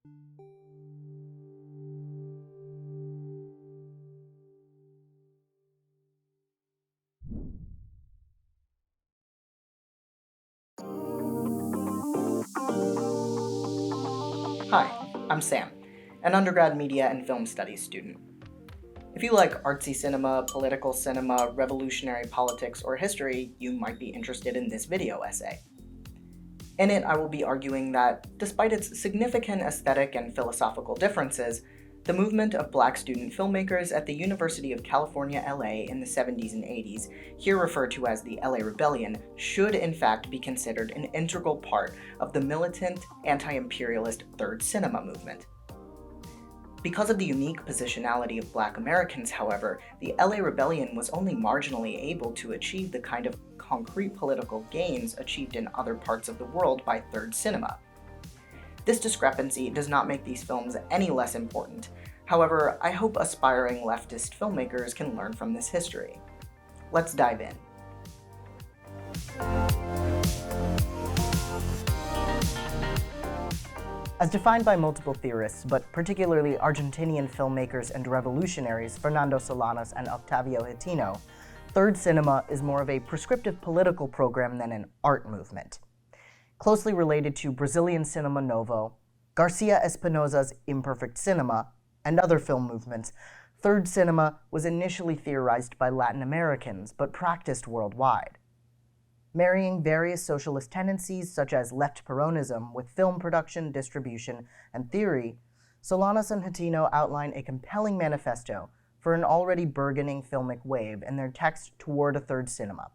Hi, I'm Sam, an undergrad media and film studies student. If you like artsy cinema, political cinema, revolutionary politics, or history, you might be interested in this video essay. In it, I will be arguing that, despite its significant aesthetic and philosophical differences, the movement of Black student filmmakers at the University of California, LA in the 70s and 80s, here referred to as the LA Rebellion, should in fact be considered an integral part of the militant, anti-imperialist Third Cinema movement. Because of the unique positionality of Black Americans, however, the LA Rebellion was only marginally able to achieve the kind of concrete political gains achieved in other parts of the world by Third Cinema. This discrepancy does not make these films any less important. However, I hope aspiring leftist filmmakers can learn from this history. Let's dive in. As defined by multiple theorists, but particularly Argentinian filmmakers and revolutionaries Fernando Solanas and Octavio Hitino, Third Cinema is more of a prescriptive political program than an art movement. Closely related to Brazilian cinema novo, Garcia Espinosa's imperfect cinema, and other film movements, Third Cinema was initially theorized by Latin Americans, but practiced worldwide. Marrying various socialist tendencies such as left Peronism with film production, distribution, and theory, Solanas and Hitino outline a compelling manifesto for an already burgeoning filmic wave in their text Toward a Third Cinema.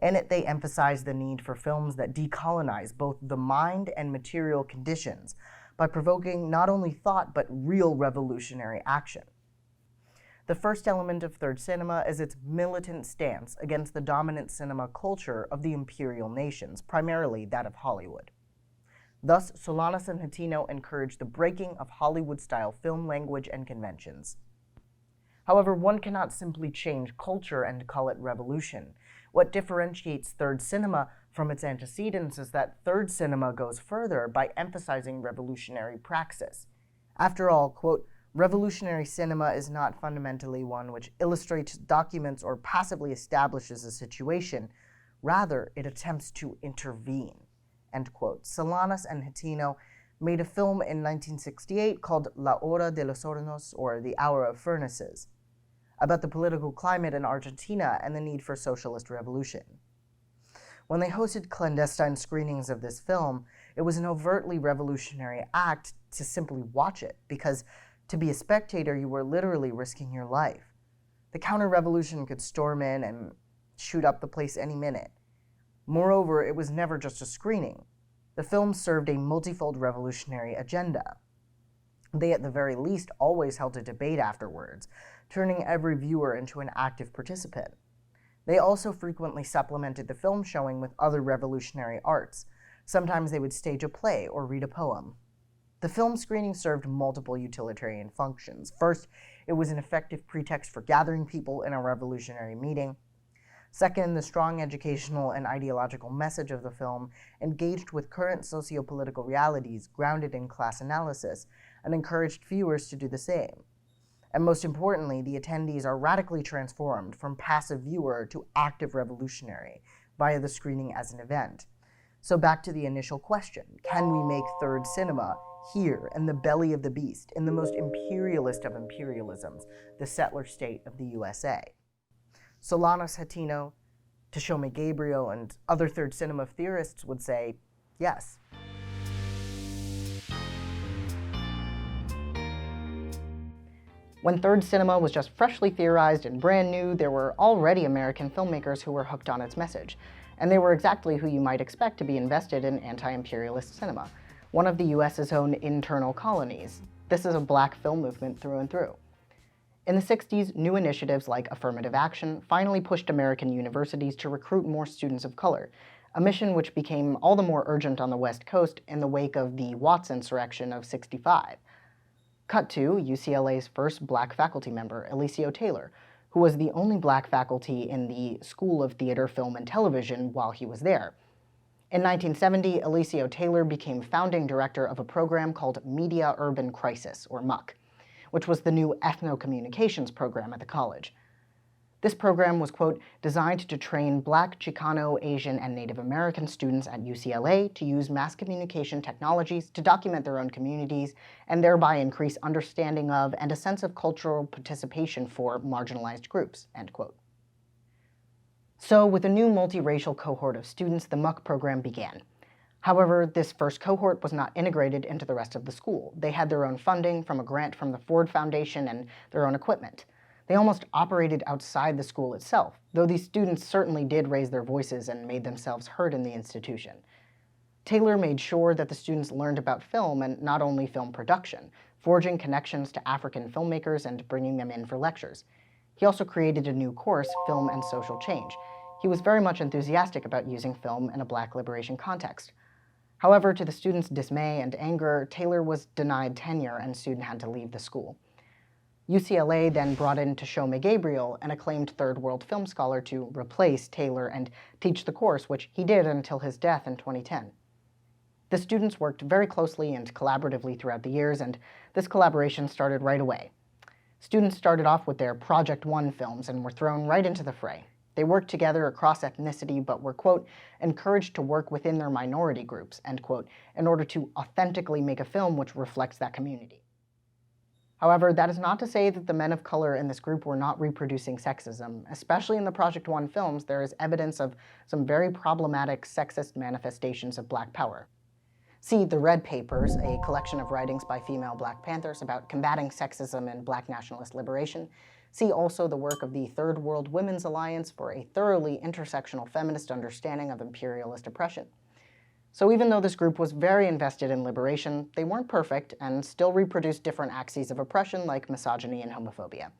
In it, they emphasize the need for films that decolonize both the mind and material conditions by provoking not only thought but real revolutionary action. The first element of Third Cinema is its militant stance against the dominant cinema culture of the imperial nations, primarily that of Hollywood. Thus, Solanas and Hitino encourage the breaking of Hollywood-style film language and conventions. However, one cannot simply change culture and call it revolution. What differentiates Third Cinema from its antecedents is that Third Cinema goes further by emphasizing revolutionary praxis. After all, quote, revolutionary cinema is not fundamentally one which illustrates, documents, or passively establishes a situation. Rather, it attempts to intervene, end quote. Solanas and Hitino made a film in 1968 called La Hora de los Hornos, or The Hour of Furnaces, about the political climate in Argentina and the need for socialist revolution. When they hosted clandestine screenings of this film, it was an overtly revolutionary act to simply watch it, because to be a spectator, you were literally risking your life. The counter-revolution could storm in and shoot up the place any minute. Moreover, it was never just a screening. The film served a multifold revolutionary agenda. They, at the very least, always held a debate afterwards, turning every viewer into an active participant. They also frequently supplemented the film showing with other revolutionary arts. Sometimes they would stage a play or read a poem. The film screening served multiple utilitarian functions. First, it was an effective pretext for gathering people in a revolutionary meeting. Second, the strong educational and ideological message of the film engaged with current socio-political realities grounded in class analysis and encouraged viewers to do the same. And most importantly, the attendees are radically transformed from passive viewer to active revolutionary via the screening as an event. So back to the initial question, can we make Third Cinema here in the belly of the beast, in the most imperialist of imperialisms, the settler state of the USA? Solanas, Hitino, Tashome Gabriel, and other Third Cinema theorists would say, yes. When Third Cinema was just freshly theorized and brand new, there were already American filmmakers who were hooked on its message. And they were exactly who you might expect to be invested in anti-imperialist cinema, one of the US's own internal colonies. This is a Black film movement through and through. In the 60s, new initiatives like affirmative action finally pushed American universities to recruit more students of color, a mission which became all the more urgent on the West Coast in the wake of the Watts insurrection of '65. Cut to UCLA's first Black faculty member, Clyde Taylor, who was the only Black faculty in the School of Theater, Film, and Television while he was there. In 1970, Clyde Taylor became founding director of a program called Media Urban Crisis, or MUC, which was the new ethno-communications program at the college. This program was, quote, designed to train Black, Chicano, Asian, and Native American students at UCLA to use mass communication technologies to document their own communities and thereby increase understanding of and a sense of cultural participation for marginalized groups, end quote. So, with a new multiracial cohort of students, the MUC program began. However, this first cohort was not integrated into the rest of the school. They had their own funding from a grant from the Ford Foundation and their own equipment. They almost operated outside the school itself, though these students certainly did raise their voices and made themselves heard in the institution. Taylor made sure that the students learned about film and not only film production, forging connections to African filmmakers and bringing them in for lectures. He also created a new course, Film and Social Change. He was very much enthusiastic about using film in a Black liberation context. However, to the students' dismay and anger, Taylor was denied tenure and soon had to leave the school. UCLA then brought in Tashome Gabriel, an acclaimed third world film scholar, to replace Taylor and teach the course, which he did until his death in 2010. The students worked very closely and collaboratively throughout the years, and this collaboration started right away. Students started off with their Project One films and were thrown right into the fray. They worked together across ethnicity, but were, quote, encouraged to work within their minority groups, end quote, in order to authentically make a film which reflects that community. However, that is not to say that the men of color in this group were not reproducing sexism. Especially in the Project One films, there is evidence of some very problematic sexist manifestations of Black power. See The Red Papers, a collection of writings by female Black Panthers about combating sexism and Black nationalist liberation. See also the work of the Third World Women's Alliance for a thoroughly intersectional feminist understanding of imperialist oppression. So even though this group was very invested in liberation, they weren't perfect and still reproduced different axes of oppression like misogyny and homophobia.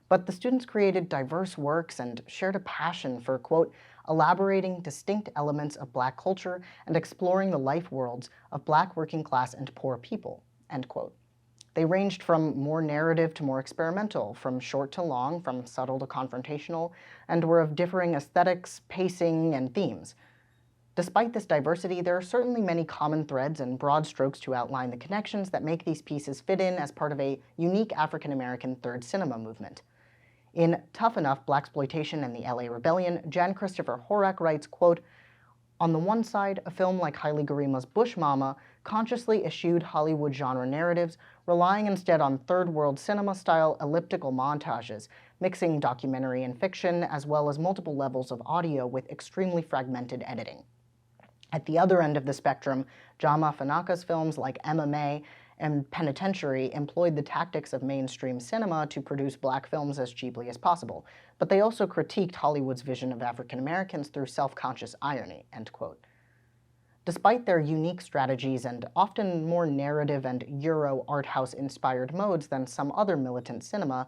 But the students created diverse works and shared a passion for, quote, elaborating distinct elements of Black culture and exploring the life worlds of Black working class and poor people, end quote. They ranged from more narrative to more experimental, from short to long, from subtle to confrontational, and were of differing aesthetics, pacing, and themes. Despite this diversity, there are certainly many common threads and broad strokes to outline the connections that make these pieces fit in as part of a unique African-American third cinema movement. In Tough Enough, Blaxploitation and the LA Rebellion, Jan Christopher Horak writes, quote, on the one side, a film like Haile Garima's Bush Mama consciously eschewed Hollywood genre narratives, relying instead on third world cinema-style elliptical montages, mixing documentary and fiction, as well as multiple levels of audio with extremely fragmented editing. At the other end of the spectrum, Jama Fanaka's films like MMA and Penitentiary employed the tactics of mainstream cinema to produce Black films as cheaply as possible, but they also critiqued Hollywood's vision of African Americans through self-conscious irony, end quote. Despite their unique strategies and often more narrative and Euro art house-inspired modes than some other militant cinema,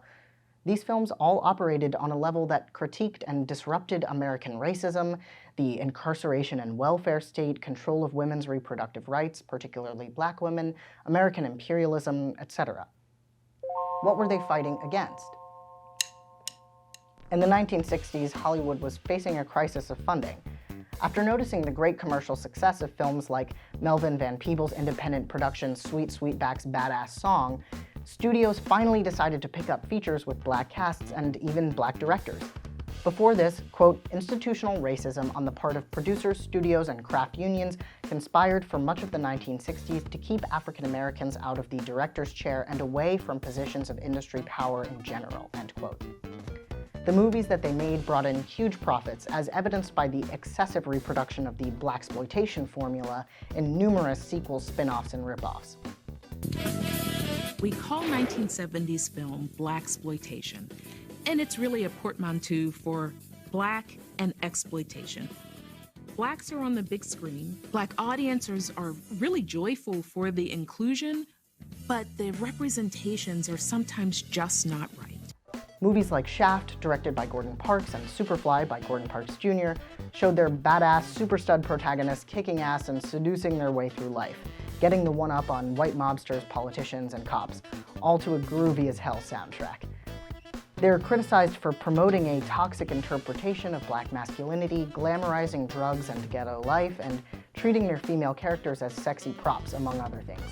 these films all operated on a level that critiqued and disrupted American racism, the incarceration and welfare state, control of women's reproductive rights, particularly Black women, American imperialism, etc. What were they fighting against? In the 1960s, Hollywood was facing a crisis of funding. After noticing the great commercial success of films like Melvin Van Peebles' independent production Sweet Sweetback's Badass Song, studios finally decided to pick up features with Black casts and even Black directors. Before this, quote, institutional racism on the part of producers, studios, and craft unions conspired for much of the 1960s to keep African Americans out of the director's chair and away from positions of industry power in general, end quote. The movies that they made brought in huge profits, as evidenced by the excessive reproduction of the blaxploitation formula in numerous sequels, spin-offs, and rip-offs. We call 1970s film blaxploitation, and it's really a portmanteau for Black and exploitation. Blacks are on the big screen. Black audiences are really joyful for the inclusion, but the representations are sometimes just not right. Movies like Shaft, directed by Gordon Parks, and Superfly by Gordon Parks Jr., showed their badass, super stud protagonists kicking ass and seducing their way through life, getting the one-up on white mobsters, politicians, and cops, all to a groovy as hell soundtrack. They're criticized for promoting a toxic interpretation of black masculinity, glamorizing drugs and ghetto life, and treating their female characters as sexy props, among other things.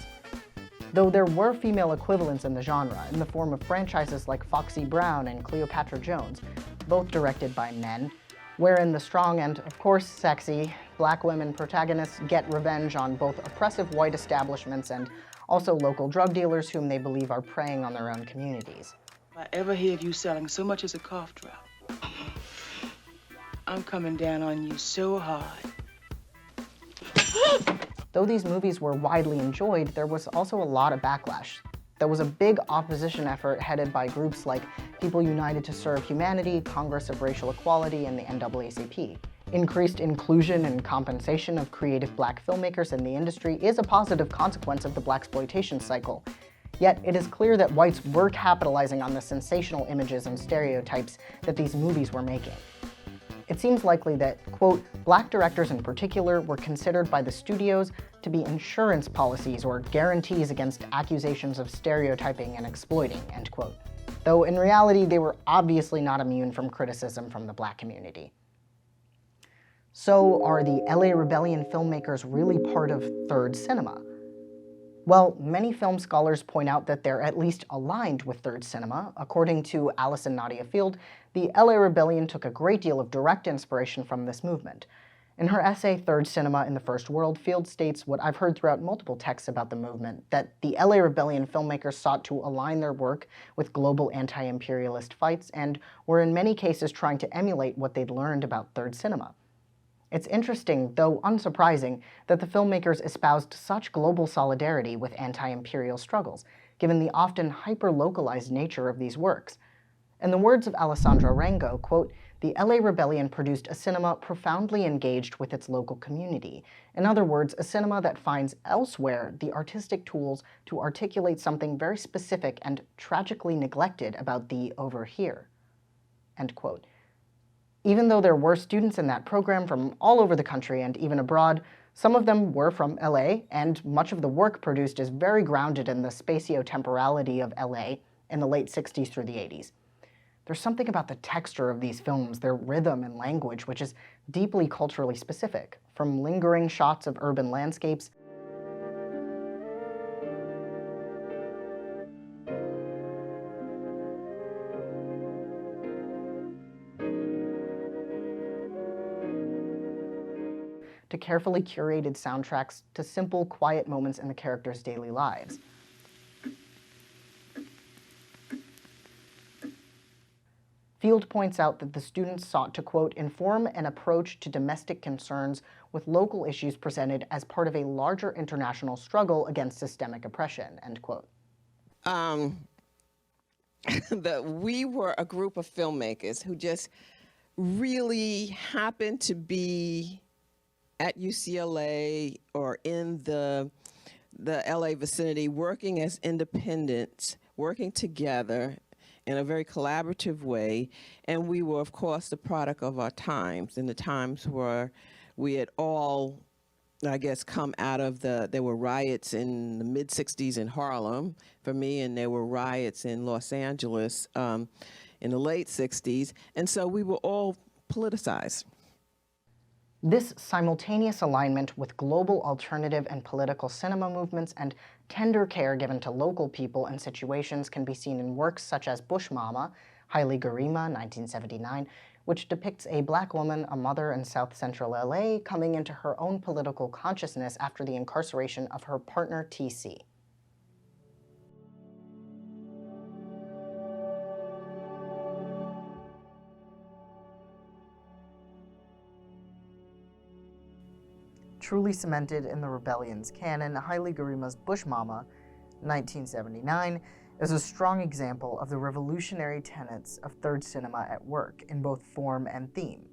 Though there were female equivalents in the genre, in the form of franchises like Foxy Brown and Cleopatra Jones, both directed by men, wherein the strong and, of course, sexy black women protagonists get revenge on both oppressive white establishments and also local drug dealers whom they believe are preying on their own communities. If I ever hear of you selling so much as a cough drop, I'm coming down on you so hard. Though these movies were widely enjoyed, there was also a lot of backlash. There was a big opposition effort headed by groups like People United to Serve Humanity, Congress of Racial Equality, and the NAACP. Increased inclusion and compensation of creative black filmmakers in the industry is a positive consequence of the blaxploitation cycle. Yet it is clear that whites were capitalizing on the sensational images and stereotypes that these movies were making. It seems likely that, quote, black directors in particular were considered by the studios to be insurance policies or guarantees against accusations of stereotyping and exploiting, end quote. Though in reality, they were obviously not immune from criticism from the black community. So are the LA Rebellion filmmakers really part of third cinema? Well, many film scholars point out that they're at least aligned with third cinema. According to Alison Nadia Field, the LA Rebellion took a great deal of direct inspiration from this movement. In her essay, Third Cinema in the First World, Field states what I've heard throughout multiple texts about the movement, that the LA Rebellion filmmakers sought to align their work with global anti-imperialist fights and were in many cases trying to emulate what they'd learned about third cinema. It's interesting, though unsurprising, that the filmmakers espoused such global solidarity with anti-imperial struggles, given the often hyper-localized nature of these works. In the words of Alessandra Rango, quote, "The LA Rebellion produced a cinema profoundly engaged with its local community. In other words, a cinema that finds elsewhere the artistic tools to articulate something very specific and tragically neglected about the over here." End quote. Even though there were students in that program from all over the country and even abroad, some of them were from LA, and much of the work produced is very grounded in the spatio-temporality of LA in the late 60s through the 80s. There's something about the texture of these films, their rhythm and language, which is deeply culturally specific, from lingering shots of urban landscapes to carefully curated soundtracks to simple, quiet moments in the characters' daily lives. Field points out that the students sought to, quote, inform an approach to domestic concerns with local issues presented as part of a larger international struggle against systemic oppression, end quote. We were a group of filmmakers who just really happened to be at UCLA or in the LA vicinity, working as independents, working together in a very collaborative way. And we were, of course, the product of our times, and the times where we had all, I guess, come out of there were riots in the mid-60s in Harlem for me, and there were riots in Los Angeles in the late 60s. And so we were all politicized. This simultaneous alignment with global alternative and political cinema movements and tender care given to local people and situations can be seen in works such as Bush Mama, Haile Gerima, 1979, which depicts a black woman, a mother in South Central LA, coming into her own political consciousness after the incarceration of her partner TC. Truly cemented in the Rebellion's canon, Haile Gerima's Bush Mama, 1979, is a strong example of the revolutionary tenets of third cinema at work in both form and theme.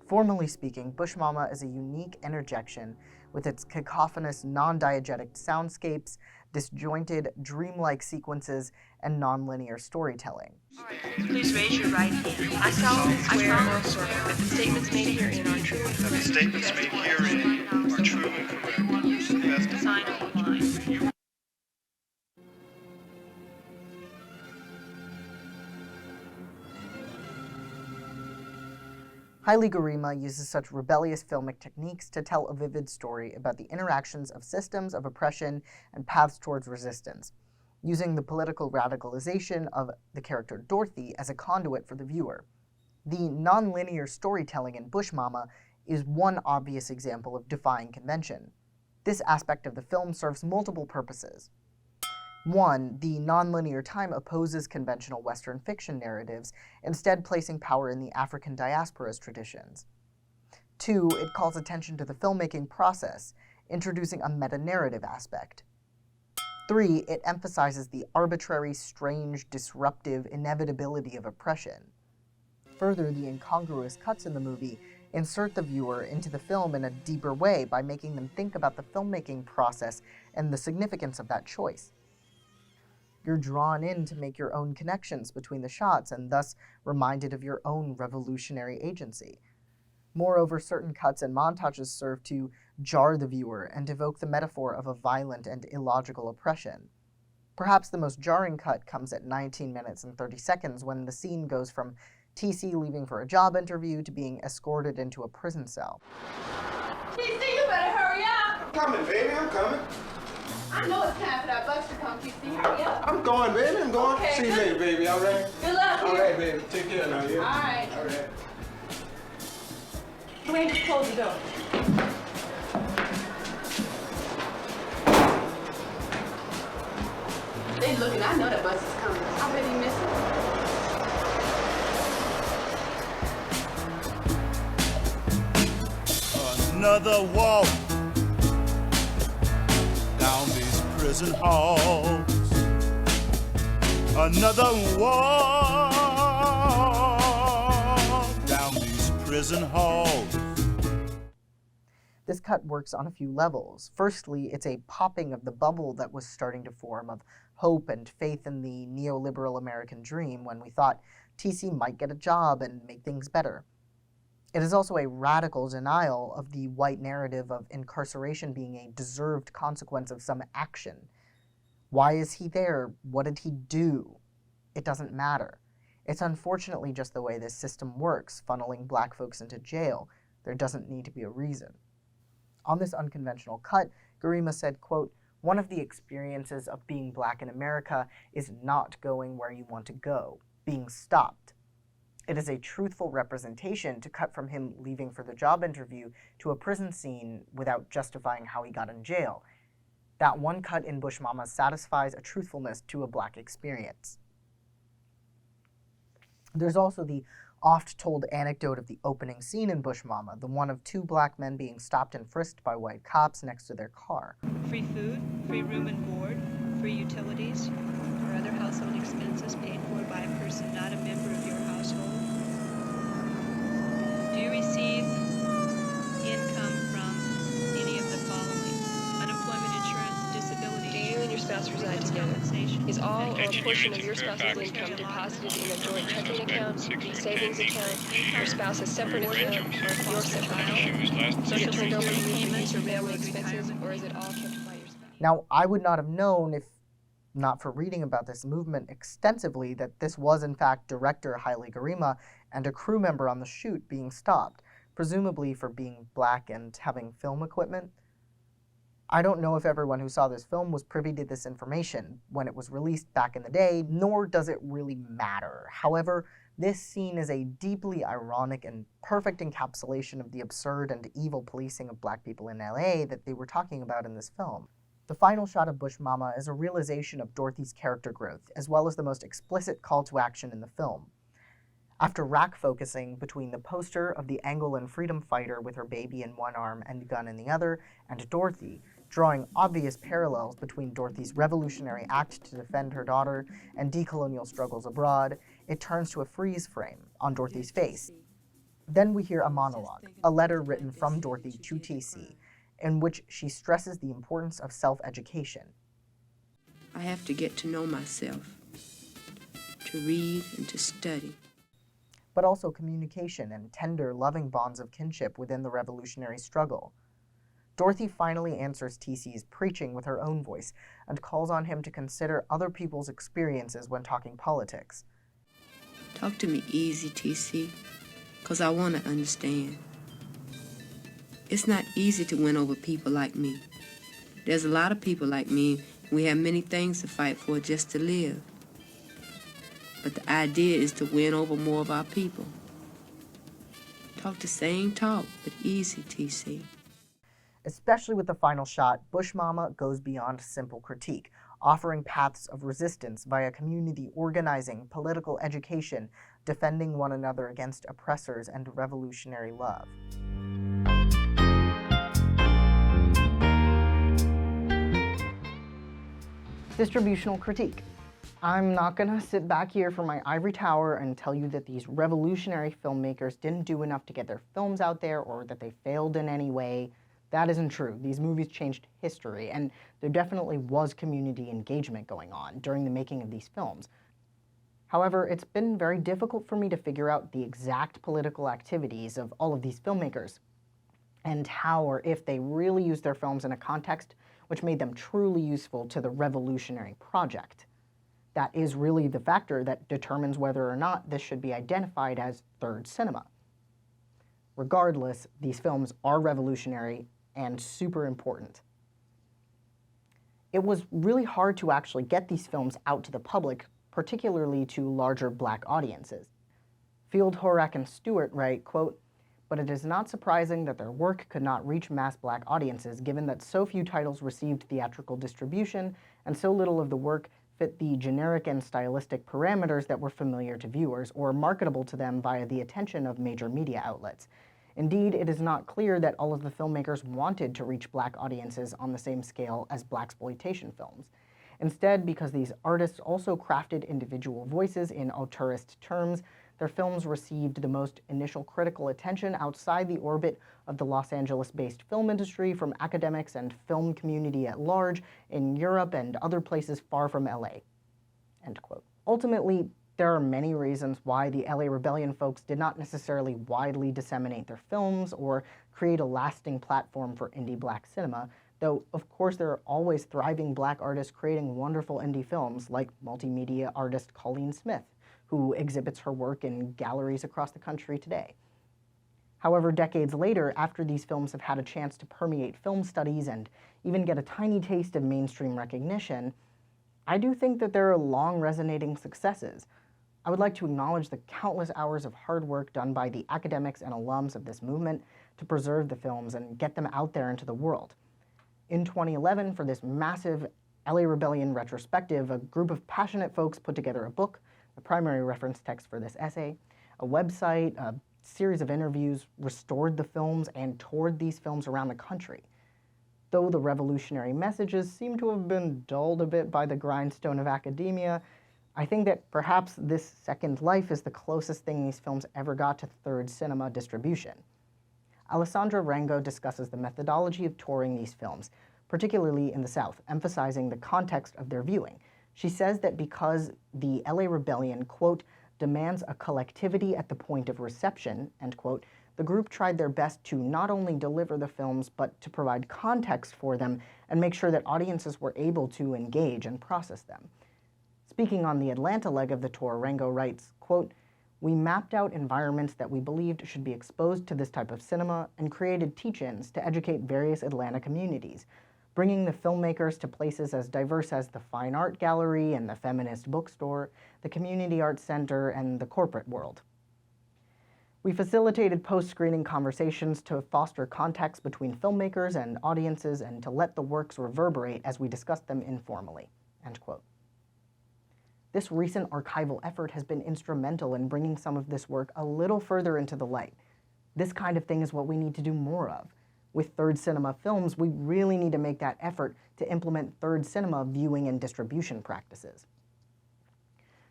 Formally speaking, Bush Mama is a unique interjection with its cacophonous, non-diegetic soundscapes, disjointed, dreamlike sequences, and non-linear storytelling. Please raise your right hand. I solemnly swear that the statements made herein are true and correct. The statements made herein are true and correct. Sign of the line. Haile Gerima uses such rebellious filmic techniques to tell a vivid story about the interactions of systems of oppression and paths towards resistance, using the political radicalization of the character Dorothy as a conduit for the viewer. The non-linear storytelling in Bush Mama is one obvious example of defying convention. This aspect of the film serves multiple purposes. One, the nonlinear time opposes conventional Western fiction narratives, instead placing power in the African diaspora's traditions. Two, it calls attention to the filmmaking process, introducing a meta-narrative aspect. Three, it emphasizes the arbitrary, strange, disruptive inevitability of oppression. Further, the incongruous cuts in the movie insert the viewer into the film in a deeper way by making them think about the filmmaking process and the significance of that choice. You're drawn in to make your own connections between the shots and thus reminded of your own revolutionary agency. Moreover, certain cuts and montages serve to jar the viewer and evoke the metaphor of a violent and illogical oppression. Perhaps the most jarring cut comes at 19 minutes and 30 seconds when the scene goes from TC leaving for a job interview to being escorted into a prison cell. TC, you better hurry up! I'm coming, baby, I'm coming. I know it's time for that bus to come, TC. Hurry up. I'm going, baby, I'm going. Okay, see you later, baby, all right? Good luck. All right, baby, take care now, yeah? All right. All right. Wait, just close the door. They looking, I know that bus is coming. I bet he missed it. Another walk down these prison halls. Another walk down these prison halls. This cut works on a few levels. Firstly, it's a popping of the bubble that was starting to form of hope and faith in the neoliberal American dream when we thought TC might get a job and make things better. It is also a radical denial of the white narrative of incarceration being a deserved consequence of some action. Why is he there? What did he do? It doesn't matter. It's unfortunately just the way this system works, funneling black folks into jail. There doesn't need to be a reason. On this unconventional cut, Gerima said, quote, "One of the experiences of being black in America is not going where you want to go, being stopped. It is a truthful representation to cut from him leaving for the job interview to a prison scene without justifying how he got in jail. That one cut in Bush Mama satisfies a truthfulness to a black experience." There's also the oft-told anecdote of the opening scene in Bush Mama, the one of two black men being stopped and frisked by white cops next to their car. Free food, free room and board, free utilities, or other household expenses paid for by a person not a member of your household. Do you receive income from any of the following? Unemployment insurance, disability Do you and your spouse reside together? Is all or a portion of your spouse's income deposited in a joint checking account, savings account, your spouse has separate account, or your separate social security payments or family expenses, or is it all kept by your spouse? Now, I would not have known, if not for reading about this movement extensively, that this was in fact director Haile Gerima and a crew member on the shoot being stopped, presumably for being black and having film equipment. I don't know if everyone who saw this film was privy to this information when it was released back in the day, nor does it really matter. However, this scene is a deeply ironic and perfect encapsulation of the absurd and evil policing of black people in LA that they were talking about in this film. The final shot of Bush Mama is a realization of Dorothy's character growth, as well as the most explicit call to action in the film. After rack focusing between the poster of the Angolan freedom fighter with her baby in one arm and gun in the other, and Dorothy, drawing obvious parallels between Dorothy's revolutionary act to defend her daughter and decolonial struggles abroad, it turns to a freeze frame on Dorothy's face. Then we hear a monologue, a letter written from Dorothy to TC, in which she stresses the importance of self-education. I have to get to know myself, to read and to study. But also communication and tender, loving bonds of kinship within the revolutionary struggle. Dorothy finally answers TC's preaching with her own voice and calls on him to consider other people's experiences when talking politics. Talk to me easy, TC. because I want to understand. It's not easy to win over people like me. There's a lot of people like me. We have many things to fight for just to live. But the idea is to win over more of our people. Talk the same talk, but easy, TC. Especially with the final shot, Bush Mama goes beyond simple critique, offering paths of resistance via community organizing, political education, defending one another against oppressors, and revolutionary love. Distributional critique. I'm not gonna sit back here from my ivory tower and tell you that these revolutionary filmmakers didn't do enough to get their films out there or that they failed in any way. That isn't true. These movies changed history, and there definitely was community engagement going on during the making of these films. However, it's been very difficult for me to figure out the exact political activities of all of these filmmakers and how or if they really used their films in a context which made them truly useful to the revolutionary project. That is really the factor that determines whether or not this should be identified as third cinema. Regardless, these films are revolutionary and super important. It was really hard to actually get these films out to the public, particularly to larger Black audiences. Field, Horak, and Stewart write, quote, "But it is not surprising that their work could not reach mass Black audiences, given that so few titles received theatrical distribution and so little of the work fit the generic and stylistic parameters that were familiar to viewers or marketable to them via the attention of major media outlets. Indeed, it is not clear that all of the filmmakers wanted to reach Black audiences on the same scale as blaxploitation films. Instead, because these artists also crafted individual voices in auteurist terms, their films received the most initial critical attention outside the orbit of the Los Angeles-based film industry from academics and film community at large in Europe and other places far from LA." End quote. Ultimately, there are many reasons why the LA Rebellion folks did not necessarily widely disseminate their films or create a lasting platform for indie Black cinema, though of course there are always thriving Black artists creating wonderful indie films like multimedia artist Colleen Smith, who exhibits her work in galleries across the country today. However, decades later, after these films have had a chance to permeate film studies and even get a tiny taste of mainstream recognition, I do think that there are long resonating successes. I would like to acknowledge the countless hours of hard work done by the academics and alums of this movement to preserve the films and get them out there into the world. In 2011, for this massive LA Rebellion retrospective, a group of passionate folks put together a book, the primary reference text for this essay, a website, a series of interviews, restored the films, and toured these films around the country. Though the revolutionary messages seem to have been dulled a bit by the grindstone of academia, I think that perhaps this second life is the closest thing these films ever got to third cinema distribution. Alessandra Rango discusses the methodology of touring these films, particularly in the South, emphasizing the context of their viewing. She says that because the LA Rebellion, quote, demands a collectivity at the point of reception, end quote, the group tried their best to not only deliver the films, but to provide context for them and make sure that audiences were able to engage and process them. Speaking on the Atlanta leg of the tour, Rango writes, quote, "We mapped out environments that we believed should be exposed to this type of cinema and created teach-ins to educate various Atlanta communities, bringing the filmmakers to places as diverse as the Fine Art Gallery and the Feminist Bookstore, the Community Arts Center, and the corporate world. We facilitated post-screening conversations to foster context between filmmakers and audiences and to let the works reverberate as we discussed them informally." End quote. This recent archival effort has been instrumental in bringing some of this work a little further into the light. This kind of thing is what we need to do more of. With third cinema films, we really need to make that effort to implement third cinema viewing and distribution practices.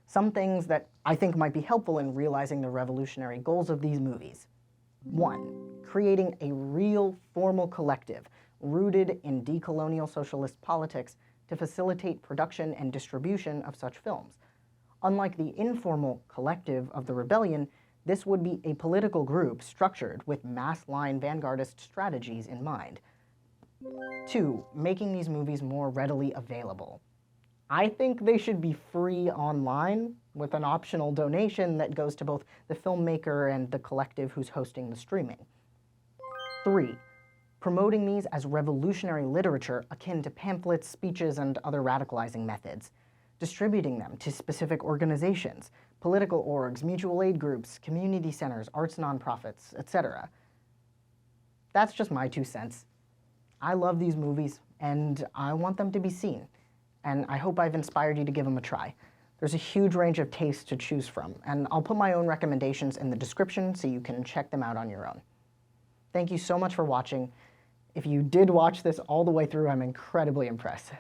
Some things that I think might be helpful in realizing the revolutionary goals of these movies. 1. Creating a real formal collective rooted in decolonial socialist politics to facilitate production and distribution of such films. Unlike the informal collective of the rebellion, this would be a political group structured with mass-line vanguardist strategies in mind. 2. Making these movies more readily available. I think they should be free online with an optional donation that goes to both the filmmaker and the collective who's hosting the streaming. 3. Promoting these as revolutionary literature akin to pamphlets, speeches, and other radicalizing methods. Distributing them to specific organizations, political orgs, mutual aid groups, community centers, arts nonprofits, etc. That's just my 2 cents. I love these movies, and I want them to be seen. And I hope I've inspired you to give them a try. There's a huge range of tastes to choose from, and I'll put my own recommendations in the description so you can check them out on your own. Thank you so much for watching. If you did watch this all the way through, I'm incredibly impressed.